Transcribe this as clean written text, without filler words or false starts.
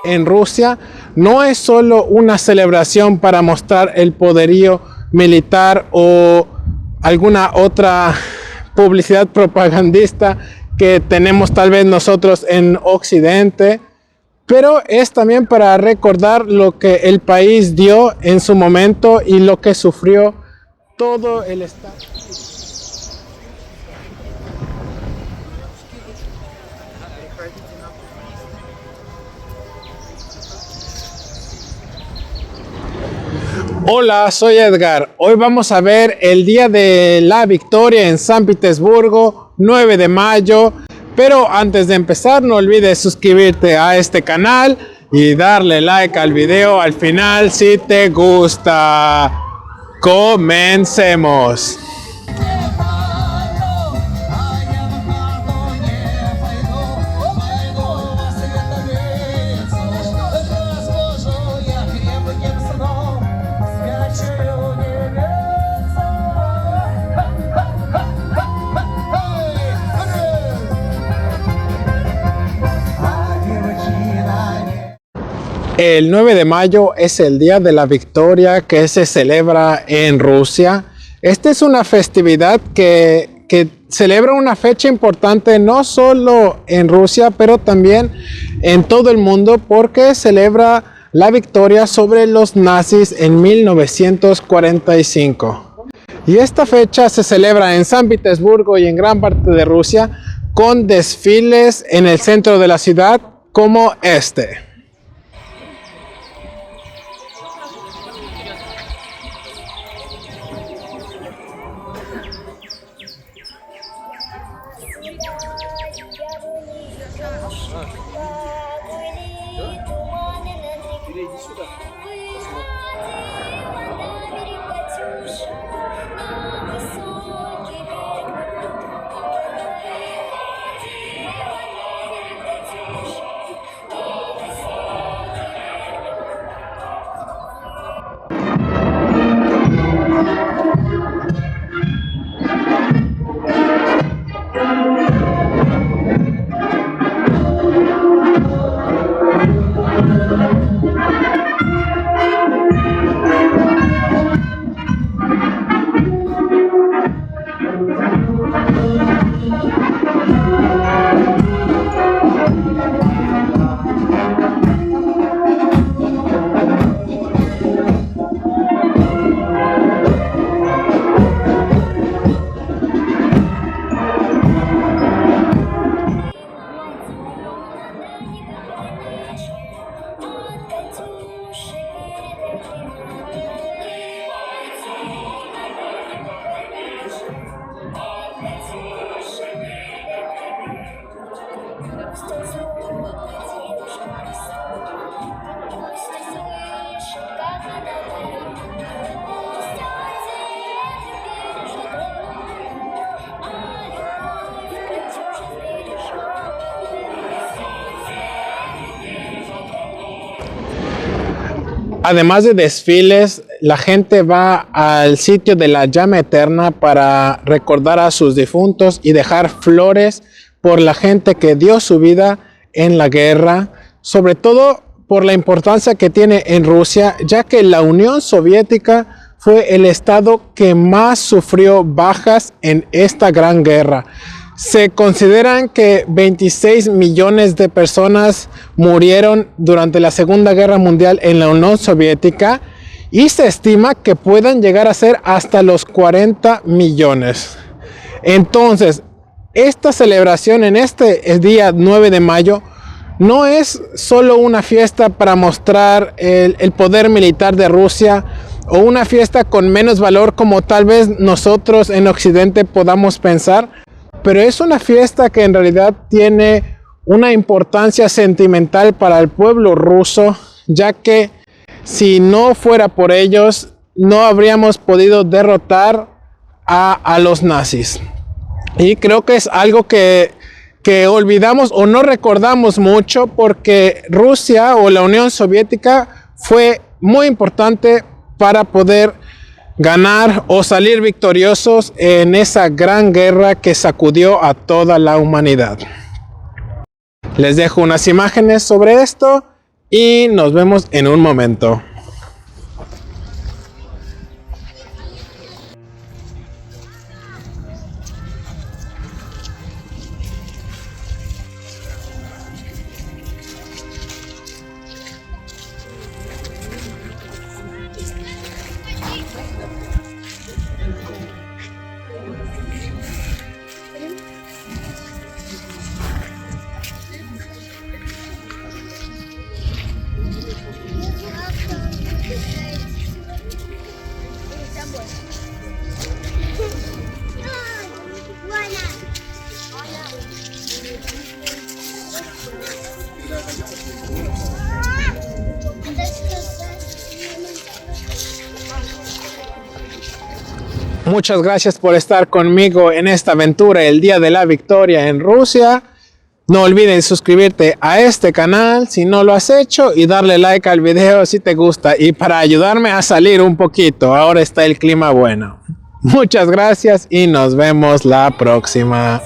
en Rusia no es solo una celebración para mostrar el poderío militar o alguna otra publicidad propagandista que tenemos tal vez nosotros en Occidente, pero es también para recordar lo que el país dio en su momento y lo que sufrió todo el Estado. Hola, soy Edgar. Hoy vamos a ver el día de la victoria en San Petersburgo, 9 de mayo. Pero antes de empezar, no olvides suscribirte a este canal y darle like al video al final si te gusta. Comencemos. El 9 de mayo es el día de la victoria que se celebra en Rusia. Esta es una festividad que celebra una fecha importante no solo en Rusia, pero también en todo el mundo, porque celebra la victoria sobre los nazis en 1945. Y esta fecha se celebra en San Petersburgo y en gran parte de Rusia con desfiles en el centro de la ciudad como este. Además de desfiles, la gente va al sitio de la llama eterna para recordar a sus difuntos y dejar flores por la gente que dio su vida en la guerra, sobre todo por la importancia que tiene en Rusia, ya que la Unión Soviética fue el estado que más sufrió bajas en esta gran guerra. Se consideran que 26 millones de personas murieron durante la Segunda Guerra Mundial en la Unión Soviética y se estima que puedan llegar a ser hasta los 40 millones. Entonces, esta celebración en este día 9 de mayo no es solo una fiesta para mostrar el poder militar de Rusia o una fiesta con menos valor como tal vez nosotros en Occidente podamos pensar, pero es una fiesta que en realidad tiene una importancia sentimental para el pueblo ruso, ya que si no fuera por ellos, no habríamos podido derrotar a los nazis. Y creo que es algo que olvidamos o no recordamos mucho, porque Rusia o la Unión Soviética fue muy importante para poder ganar o salir victoriosos en esa gran guerra que sacudió a toda la humanidad. Les dejo unas imágenes sobre esto y nos vemos en un momento. Muchas gracias por estar conmigo en esta aventura, el Día de la Victoria en Rusia. No olvides suscribirte a este canal si no lo has hecho y darle like al video si te gusta. Y para ayudarme a salir un poquito, ahora está el clima bueno. Muchas gracias y nos vemos la próxima.